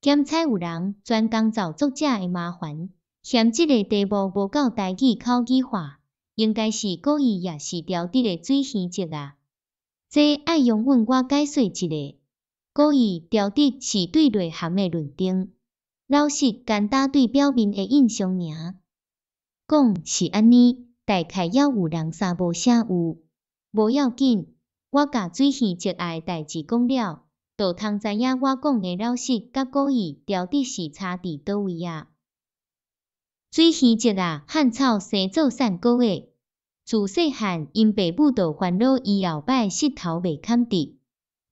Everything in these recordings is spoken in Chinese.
检采有人专工造作者的麻烦，嫌即个题目无够台语口语化，应该是故意也是调直的水耳节啊。这爱用阮我解说一下，故意调直是对内涵的论证，老实简单对表面的印象尔。讲是安尼，大概要有人三无写有，无要紧，我甲水耳节爱代志讲了，就通知影我讲的老实甲故意调直是差伫倒位啊。水耳节啊，汉草生做散果的。自细汉，因爸母就烦恼伊后摆膝头袂堪直，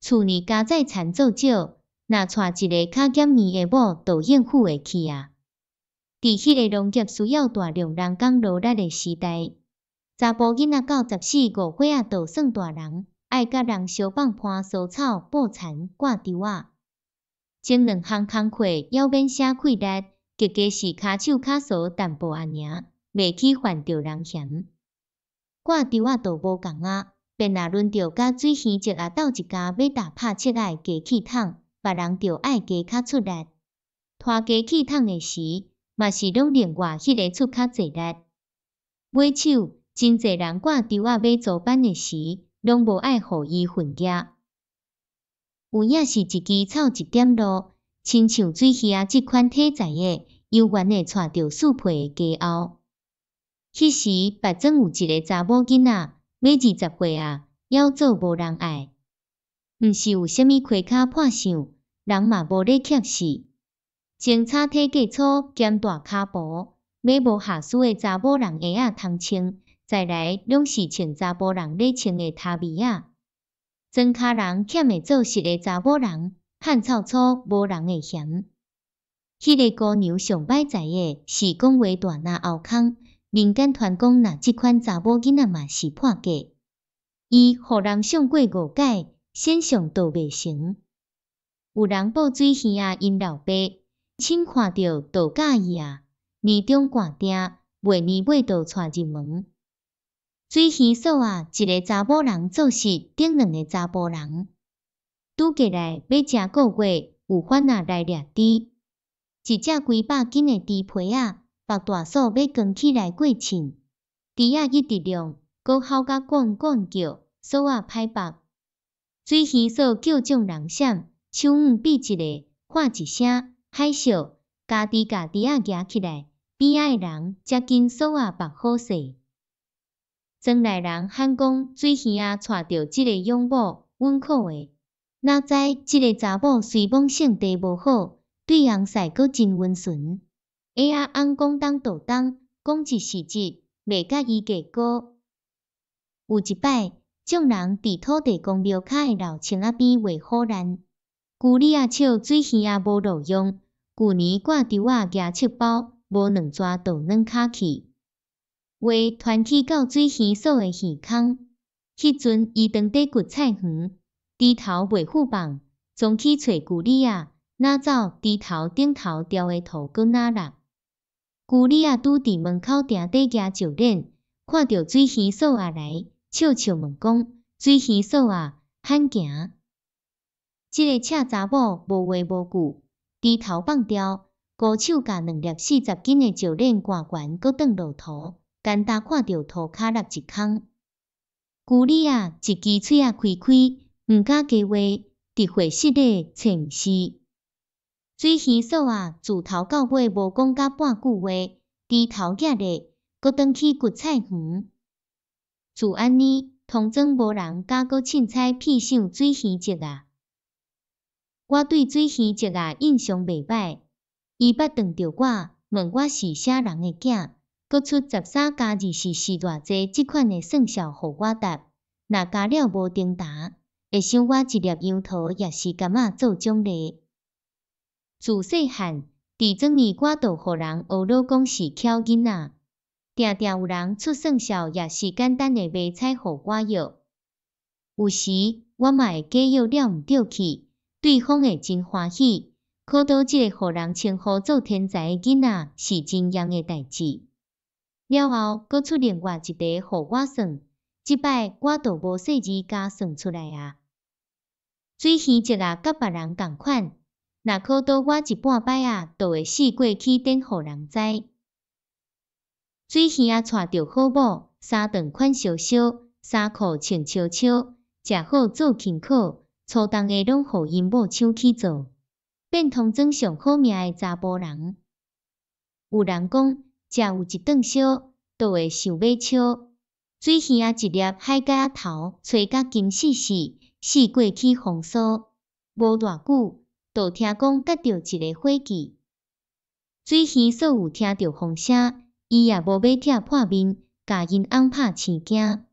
厝里家财田做少，若娶一个较减年的某，就应付会去啊。伫迄个农业需要大量人工劳力的时代，查甫囡仔到14、15岁就算大人，爱甲人相放伴蔬草、捕田、挂稻啊。前2项工课要免写气力，结果是骹手较粗淡薄仔尔，袂去犯着人嫌。挂稻仔就无共啊，便若轮到甲水耳节啊斗一家要打拍切爱加气筒，别人就爱加较出力。拖加气筒的时，嘛是拢另外迄个出较济力。买手真济人挂稻仔买组班的时，拢无爱互伊混业。有影是一支草一点路，亲像水耳即款体材的，悠远的带着树皮的家后。迄时，白庄有一个查某囡仔，满20岁啊，要做无人爱。毋是有啥物溪骹破相，人嘛无咧捡死。穿草体格粗兼大骹步，买无下输的查某人鞋仔通穿，再来拢是穿查甫人咧穿的拖袜仔。庄骹人欠的做实的查某人，汉草粗无人会嫌。迄个姑娘上歹知的是讲话大若后空。民间传讲，若即款查某囡仔嘛是破格，伊互人上过误解，显上都袂成。有人报水耳啊，因老爸亲看到就介意啊，年中寒定，袂年尾就带入门。水耳嫂啊，一个查某人做事顶2个查甫人，拄过来要食个月，有法啊来掠猪，一只几百斤的猪皮啊。目大嫂要扛起来过秤，猪仔一直量，搁吼甲滚滚叫，嫂仔歹腹。水耳嫂叫众人闪，手仢比一个，喊一声，海笑，家己甲猪仔举起来，边仔的人才紧嫂仔目好势。庄内人喊讲，水耳仔带着即个养某，稳可的。哪知即个查某虽猛性地无好，对人婿阁真温顺。下仔翁讲东道东，讲一是一，袂甲伊计较。有一摆，众人伫土地公庙骹的老青仔边画虎烂，旧李仔笑水耳仔无路用，旧年挂稻仔举七包，无2逝就软骹去。话传去到水耳嫂的耳孔，迄阵伊当伫掘菜园，猪头袂赴放，总去找旧李仔，哪走猪头顶头掉的土搁哪落。旧李仔拄伫门口埕底举石链，看到水耳嫂啊来，笑笑问讲：“水耳嫂啊，罕行？”即个赤查某无话无句，猪头放掉，孤手甲2粒40斤的石链挂悬，搁转落土，简单看到涂骹落一空。旧李仔一支喙仔开开，毋敢加话，直会失礼找毋是。水耳嫂啊，自头到尾无讲甲半句话，低头举咧，搁转去掘菜园。自安尼，通庄无人敢搁凊彩翕相水耳节啊。我对水耳节啊印象袂歹，伊捌撞着我，问我是啥人的囝，搁出13加24是偌济即款的算数互我答，若加了无丁答，会想我一粒杨桃也是甘仔做奖励。自细汉，伫庄里我就互人学老讲是巧囡仔，定定有人出算数也是简单的卖菜互我摇。有时我嘛会假摇了毋对去，对方会真欢喜，考倒即个互人称呼做天才的囡仔是真严的代志。了后，搁出另外一个互我算，即摆我就无细字加算出来啊。水耳节啊，甲别人共款。若考倒我一半摆啊，就会死过去等互人知。水鱼啊，带着好某，三顿款烧烧，衫裤穿笑笑，食好做轻巧，粗重的拢互因某抢去做，变通庄上好命的查甫人。有人讲，食有一顿烧，倒会想买笑。水鱼啊，一粒海甲仔头，吹甲金死死，死过去风骚。无偌久，就听讲夹着一个伙计。水鱼所有听着风声，伊也无要拆破面，甲因翁拍生惊，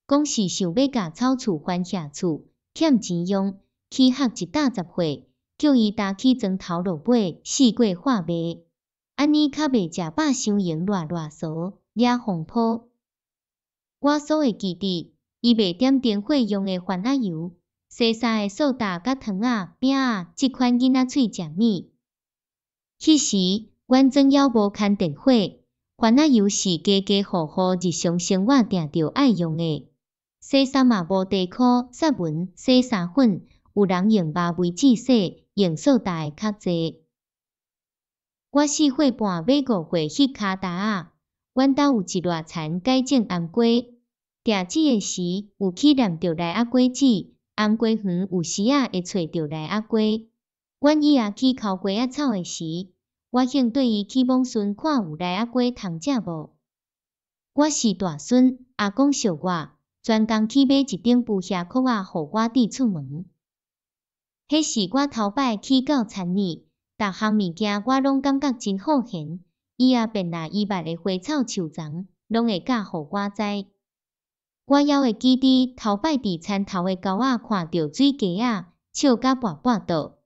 讲是想要甲草厝翻下厝，欠钱用，去学110岁，叫伊担起砖头落尾，死过化卖。安尼较袂食饱伤闲乱骚，惹风波。我所会记得，伊卖点灯火用的番仔油、西衫的扫帚甲糖仔、饼仔即款囡仔喙食物。迄时，阮庄还无牵电火，番仔油是家家户户日常生活定着爱用的。西衫嘛无地箍、杀蚊、洗衫粉，有人用肉糜子洗，用扫帚的较济。我4岁半买5岁迄骹搭仔，阮兜有一偌田改种红瓜，定子的时有去揽着内仔果子，红瓜园有时啊会找着内仔瓜。阮伊也去抠瓜仔草的时，我兴对伊去往顺看有内仔瓜通食无。我是大孙，阿公惜我，专工去买一顶布鞋裤仔，互我缀出门。迄是我头摆去到田里。逐项物件我拢感觉真好闲，伊也便拿伊捌的花草树丛，拢会教互我知。我还会记得头摆伫田头的沟仔看到水鸡仔，笑甲跋跋倒。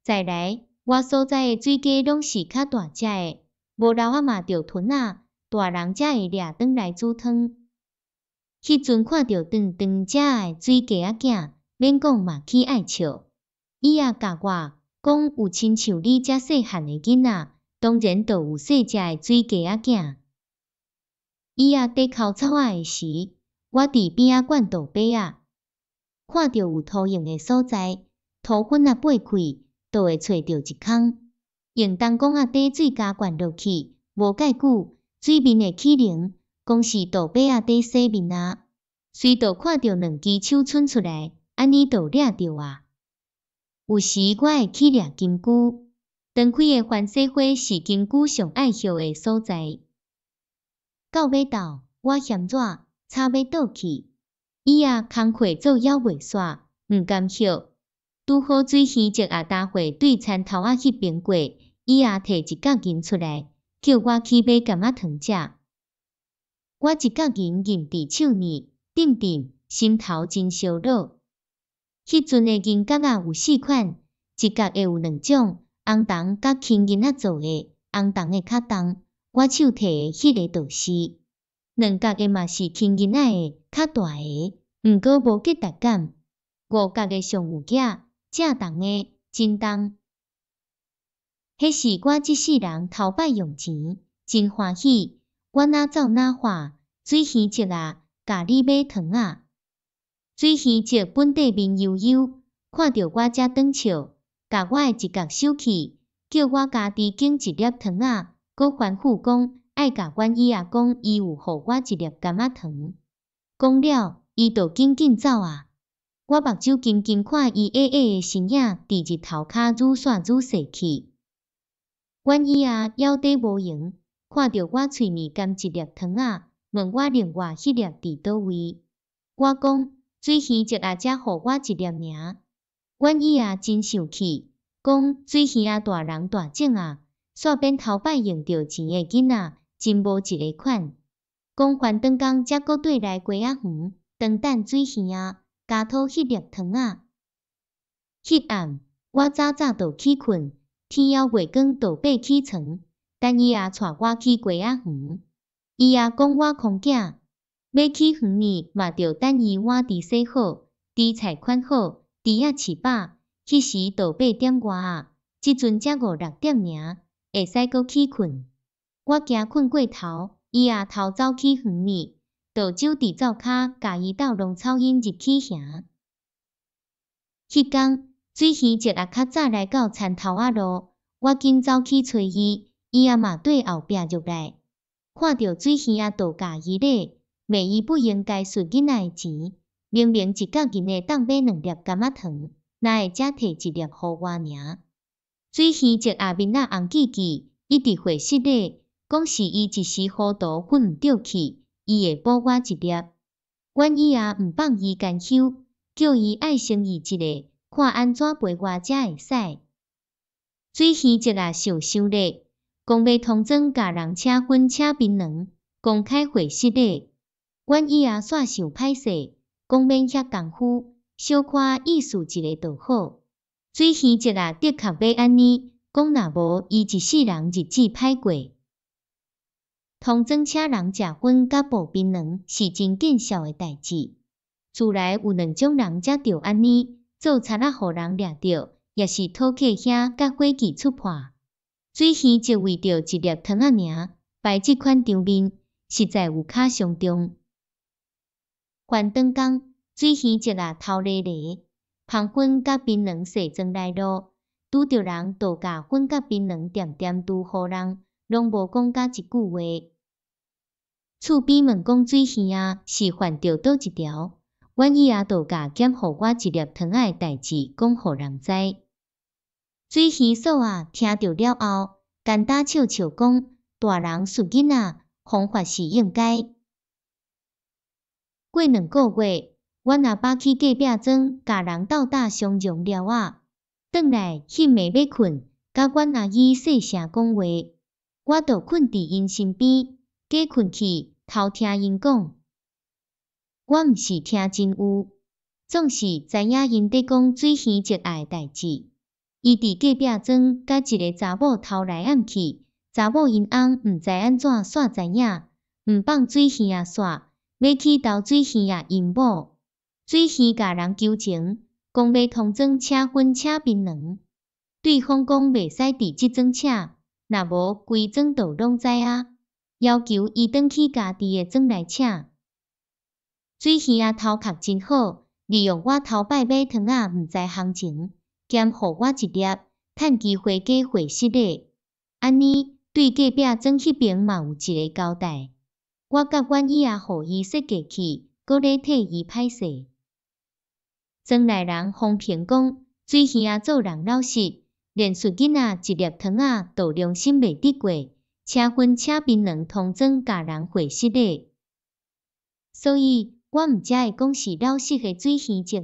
再来，我所在的水鸡拢是较大只的，无老仔嘛着豚仔，大人才会掠转来煮汤。迄阵看到长长只的水鸡仔囝，免讲嘛起爱笑，伊也教我。讲有亲像你遮细汉的囡仔，当然就有细只的水鸡仔囝。伊也伫抠草仔的时，我伫边仔灌倒杯仔，看到有土用的所在，土粉仔拔开，就会找到一空，用弹弓仔底水加灌落去，无介久，水面会起凝，讲是倒杯仔底洗面仔。随着看到2支手伸出来，安尼就掠着啊。有时我会去掠金龟，长开的番石花是金龟上爱歇的所在。到尾斗，我嫌热，差要倒去，伊也工课做还袂煞，毋甘歇。拄好水鱼节啊大会对田头仔迄边过，伊也摕一角银出来，叫我去买柑仔糖食。我一角银攥伫手里，定定，心头真烧脑。迄阵的银角仔有4款，一角会有2种，红铜甲青银仔做的，红铜的较重，我手摕的迄个就是2角的嘛是青银仔的，较大个，毋过无结实感。5角的上有额，正重的，真重。迄是我即世人头摆用钱，真欢喜。我哪走哪花，水鱼节啊，甲你买糖仔。水鱼节本地面悠悠，看到我遮转笑，甲我的一角收起，叫我家己拣一粒糖仔，搁吩咐讲爱甲阮姨阿公伊有互我一粒柑仔糖。讲了，伊就紧紧走啊。我目睭紧紧看伊矮矮的身影伫日头骹愈煞愈细去。阮姨啊腰底无闲，看到我喙面含一粒糖仔，问我另外迄粒伫倒位。我讲。水鱼节啊，才互我一粒尔。阮姨啊真生气，讲水鱼啊大人大种啊，煞变头摆用着钱的囡仔，真无一个款。讲翻转工才搁对来瓜仔园，当等水鱼啊，加讨迄粒糖仔。迄暗，我早早就去困，天还袂光就爬起床，等伊啊带我去瓜仔园。伊也讲我空囝。要去园呢，嘛着等伊碗伫洗好，猪菜款好，猪仔饲饱，迄时就8点外啊，即阵才5、6点尔，会使搁去困。我惊困过头，伊也偷走去园呢，就走伫灶骹，甲伊斗弄草引入去遐。迄天水鱼节也较早来到田头仔路，我紧走去找伊，伊也嘛对后壁入来。看到水鱼仔度假伊咧，骂伊不应该顺囡仔诶钱，明明一角银诶当买2粒柑仔糖，哪会只摕1粒互我尔？水鱼节下面仔红记记，一直回失咧，讲是伊一时糊涂分毋着去，伊会补我1粒。阮伊也毋放伊干休，叫伊爱心意一个，看安怎陪我才会使。水鱼节也受伤咧，讲要通庄甲人请粉请槟榔，公开回失咧。阮伊也煞受歹势，讲免遐功夫，小可意思一个就好。水鱼节的确要安尼，讲若无伊一世人日子歹过。通庄请人食粉甲补槟榔是真见效的代志。厝内有2种人才着安尼，做贼仔互人掠着，也是讨客兄甲伙计出破。水鱼节为着1粒糖仔尔，摆即款场面，实在有较伤重。翻转工，水鱼节头咧咧，芳粉甲槟榔细装来路，拄着人度假粉甲槟榔点点拄互人，拢无讲甲一句话。厝边问讲水鱼仔是犯着倒一条，阮伊也度假减互我1粒糖仔诶代志讲互人知。水鱼嫂听着了后，干打笑笑讲：大人顺囡仔，方法是应该。过2个月，阮阿爸去隔壁庄，甲人斗打相容了转来翕暝要困，甲阮阿姨细声讲话，我就困伫因身边，假困去，偷听因讲。我毋是听真有，总是知影因在讲水鱼节爱代志。伊伫隔壁庄，甲一个查某偷来暗去，查某因翁毋知安怎煞知影，毋放水鱼仔煞，要去投水鱼仔因某。水鱼甲人求情，讲要通庄请粉请槟榔，对方讲袂使伫即庄请，若无规庄就拢知要求伊转去家己诶庄来请。水鱼仔头壳真好，利用我头摆买糖仔毋知行情，兼互我1粒，趁机会价回失咧。安尼对隔壁庄迄边嘛有一个交代。我甲阮姨互伊设计去，搁咧替伊歹势。庄内人风评讲，水鱼仔做人老实，连顺囡仔1粒糖仔都良心袂得过，请粉请槟榔通庄甲人回失咧。所以我毋才会讲是老实诶水鱼节